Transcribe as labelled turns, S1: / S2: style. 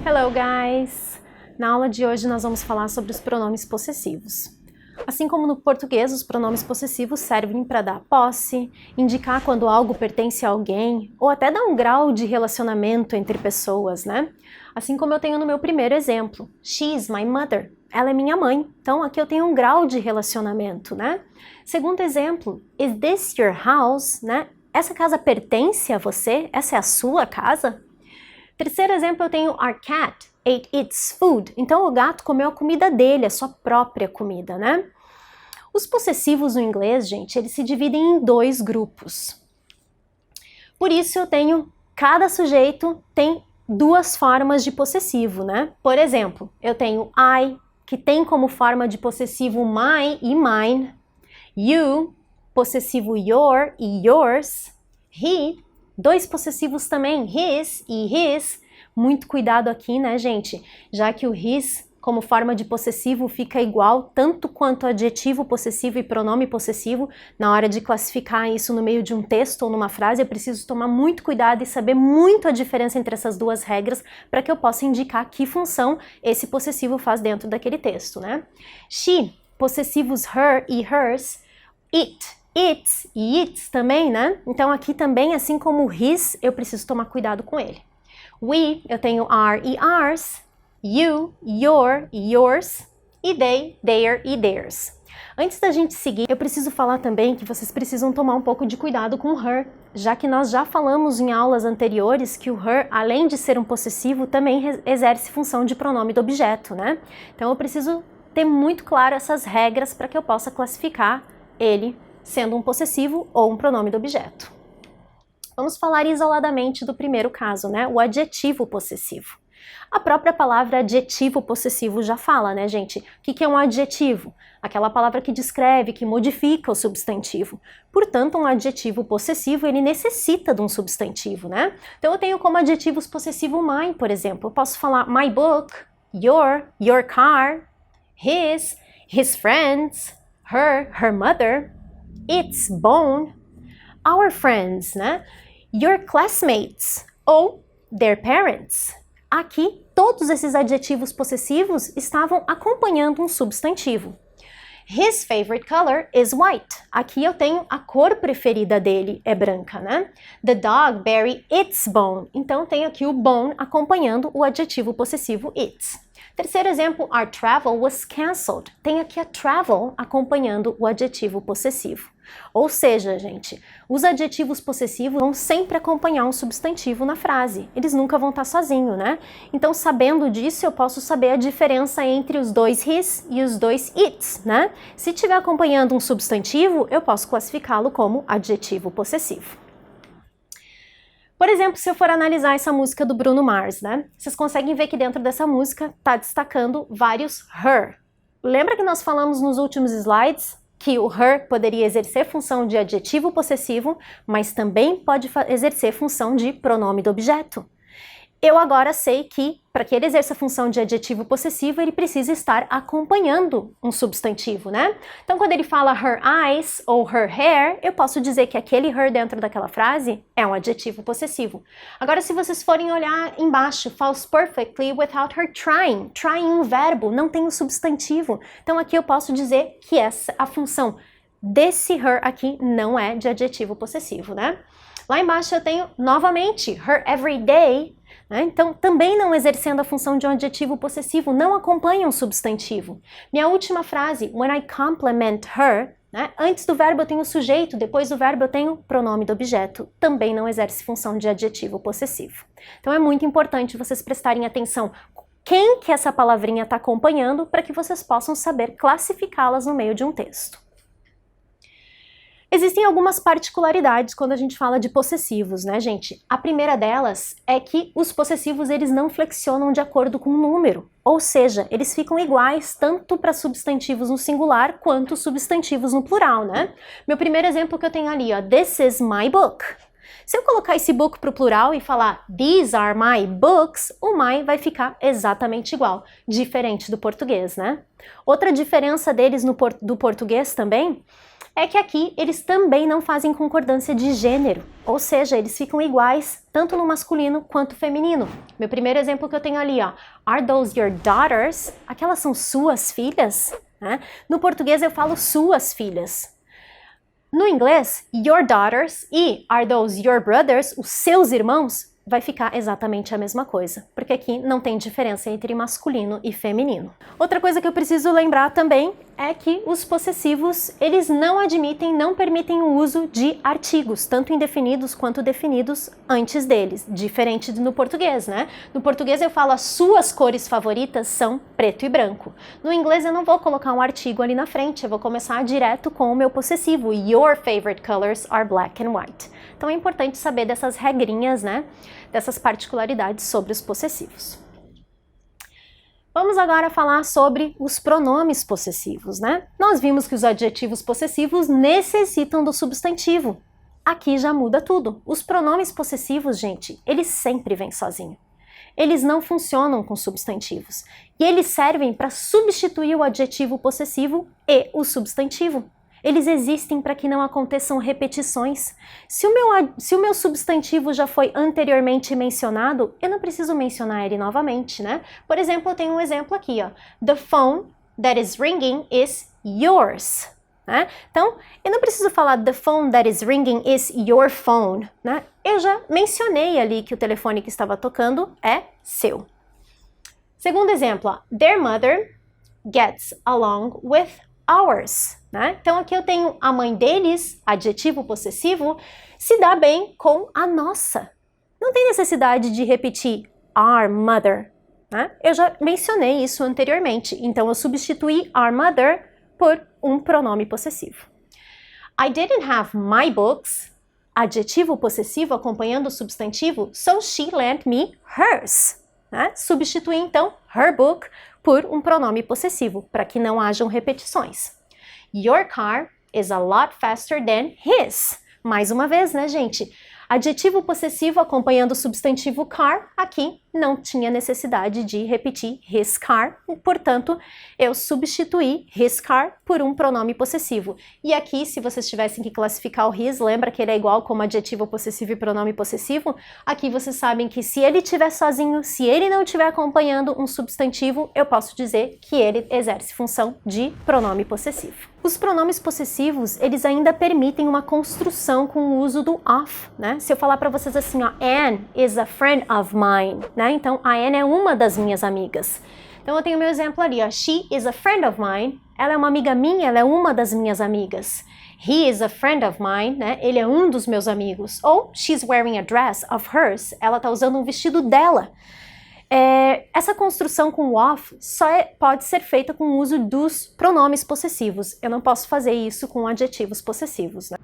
S1: Hello, guys! Na aula de hoje nós vamos falar sobre os pronomes possessivos. Assim como no português, os pronomes possessivos servem para dar posse, indicar quando algo pertence a alguém, ou até dar um grau de relacionamento entre pessoas, né? Assim como eu tenho no meu primeiro exemplo, she's my mother, ela é minha mãe, então aqui eu tenho um grau de relacionamento, né? Segundo exemplo, is this your house, né? Essa casa pertence a você? Essa é a sua casa? Terceiro exemplo, eu tenho our cat ate its food. Então, o gato comeu a comida dele, a sua própria comida, né? Os possessivos no inglês, gente, eles se dividem em dois grupos. Por isso, eu tenho, cada sujeito tem duas formas de possessivo, né? Por exemplo, eu tenho I, que tem como forma de possessivo my e mine. You, possessivo your e yours. He, dois possessivos também, his e his. Muito cuidado aqui, né, gente? Já que o his, como forma de possessivo, fica igual tanto quanto adjetivo possessivo e pronome possessivo. Na hora de classificar isso no meio de um texto ou numa frase, eu preciso tomar muito cuidado e saber muito a diferença entre essas duas regras para que eu possa indicar que função esse possessivo faz dentro daquele texto, né? She, possessivos her e hers. It, its e its também, né? Então aqui também, assim como o his, eu preciso tomar cuidado com ele. We, eu tenho our e ours. You, your e yours. E they, their e theirs. Antes da gente seguir, eu preciso falar também que vocês precisam tomar um pouco de cuidado com her, já que nós já falamos em aulas anteriores que o her, além de ser um possessivo, também exerce função de pronome do objeto, né? Então eu preciso ter muito claro essas regras para que eu possa classificar ele sendo um possessivo ou um pronome do objeto. Vamos falar isoladamente do primeiro caso, né? O adjetivo possessivo. A própria palavra adjetivo possessivo já fala, né, gente? O que é um adjetivo? Aquela palavra que descreve, que modifica o substantivo. Portanto, um adjetivo possessivo, ele necessita de um substantivo, né? Então, eu tenho como adjetivos possessivo my, por exemplo. Eu posso falar my book, your car, his friends, her mother, its bone, our friends, né? Your classmates ou their parents. Aqui, todos esses adjetivos possessivos estavam acompanhando um substantivo. His favorite color is white. Aqui eu tenho a cor preferida dele é branca, né? The dog buried its bone. Então, tenho aqui o bone acompanhando o adjetivo possessivo its. Terceiro exemplo, our travel was cancelled. Tem aqui a travel acompanhando o adjetivo possessivo. Ou seja, gente, os adjetivos possessivos vão sempre acompanhar um substantivo na frase. Eles nunca vão estar sozinhos, né? Então, sabendo disso, eu posso saber a diferença entre os dois his e os dois its, né? Se estiver acompanhando um substantivo, eu posso classificá-lo como adjetivo possessivo. Por exemplo, se eu for analisar essa música do Bruno Mars, né? Vocês conseguem ver que dentro dessa música está destacando vários her. Lembra que nós falamos nos últimos slides que o her poderia exercer função de adjetivo possessivo, mas também pode exercer função de pronome do objeto? Eu agora sei que, para que ele exerça a função de adjetivo possessivo, ele precisa estar acompanhando um substantivo, né? Então, quando ele fala her eyes ou her hair, eu posso dizer que aquele her dentro daquela frase é um adjetivo possessivo. Agora, se vocês forem olhar embaixo, falls perfectly without her trying. Trying um verbo, não tem um substantivo. Então, aqui eu posso dizer que essa, a função desse her aqui não é de adjetivo possessivo, né? Lá embaixo eu tenho, novamente, her everyday. Então, também não exercendo a função de um adjetivo possessivo, não acompanha um substantivo. Minha última frase, when I compliment her, né? Antes do verbo eu tenho o sujeito, depois do verbo eu tenho pronome do objeto, também não exerce função de adjetivo possessivo. Então é muito importante vocês prestarem atenção quem que essa palavrinha está acompanhando para que vocês possam saber classificá-las no meio de um texto. Existem algumas particularidades quando a gente fala de possessivos, né, gente? A primeira delas é que os possessivos eles não flexionam de acordo com o número, ou seja, eles ficam iguais tanto para substantivos no singular quanto substantivos no plural, né? Meu primeiro exemplo que eu tenho ali, ó, this is my book. Se eu colocar esse book para o plural e falar these are my books, o my vai ficar exatamente igual, diferente do português, né? Outra diferença deles do português também é que aqui eles também não fazem concordância de gênero, ou seja, eles ficam iguais tanto no masculino quanto feminino. Meu primeiro exemplo que eu tenho ali, ó, are those your daughters? Aquelas são suas filhas? Né? No português eu falo suas filhas. No inglês, your daughters e are those your brothers, os seus irmãos, vai ficar exatamente a mesma coisa, porque aqui não tem diferença entre masculino e feminino. Outra coisa que eu preciso lembrar também é que os possessivos, eles não permitem o uso de artigos, tanto indefinidos quanto definidos antes deles, diferente no português, né? No português eu falo as suas cores favoritas são preto e branco. No inglês eu não vou colocar um artigo ali na frente, eu vou começar direto com o meu possessivo. Your favorite colors are black and white. Então é importante saber dessas regrinhas, né? Dessas particularidades sobre os possessivos. Vamos agora falar sobre os pronomes possessivos, né? Nós vimos que os adjetivos possessivos necessitam do substantivo. Aqui já muda tudo. Os pronomes possessivos, gente, eles sempre vêm sozinhos. Eles não funcionam com substantivos. E eles servem para substituir o adjetivo possessivo e o substantivo. Eles existem para que não aconteçam repetições. Se o meu substantivo já foi anteriormente mencionado, eu não preciso mencionar ele novamente, né? Por exemplo, eu tenho um exemplo aqui, ó. The phone that is ringing is yours. Né? Então, eu não preciso falar the phone that is ringing is your phone. Né? Eu já mencionei ali que o telefone que estava tocando é seu. Segundo exemplo, ó. Their mother gets along with ours. Né? Então aqui eu tenho a mãe deles, adjetivo possessivo, se dá bem com a nossa. Não tem necessidade de repetir our mother. Né? Eu já mencionei isso anteriormente, então eu substituí our mother por um pronome possessivo. I didn't have my books, adjetivo possessivo acompanhando o substantivo, so she lent me hers. Né? Substituí então her book por um pronome possessivo, para que não hajam repetições. Your car is a lot faster than his. Mais uma vez, né, gente? Adjetivo possessivo acompanhando o substantivo car, aqui não tinha necessidade de repetir his car, portanto, eu substituí his car por um pronome possessivo. E aqui, se vocês tivessem que classificar o his, lembra que ele é igual como adjetivo possessivo e pronome possessivo? Aqui vocês sabem que se ele estiver sozinho, se ele não estiver acompanhando um substantivo, eu posso dizer que ele exerce função de pronome possessivo. Os pronomes possessivos, eles ainda permitem uma construção com o uso do of, né? Se eu falar para vocês assim, ó, Anne is a friend of mine, né? Então, a Anne é uma das minhas amigas. Então, eu tenho meu exemplo ali, ó, she is a friend of mine, ela é uma amiga minha, ela é uma das minhas amigas. He is a friend of mine, né? Ele é um dos meus amigos. Ou, she's wearing a dress of hers, ela tá usando um vestido dela. Essa construção com o of só pode ser feita com o uso dos pronomes possessivos. Eu não posso fazer isso com adjetivos possessivos, né?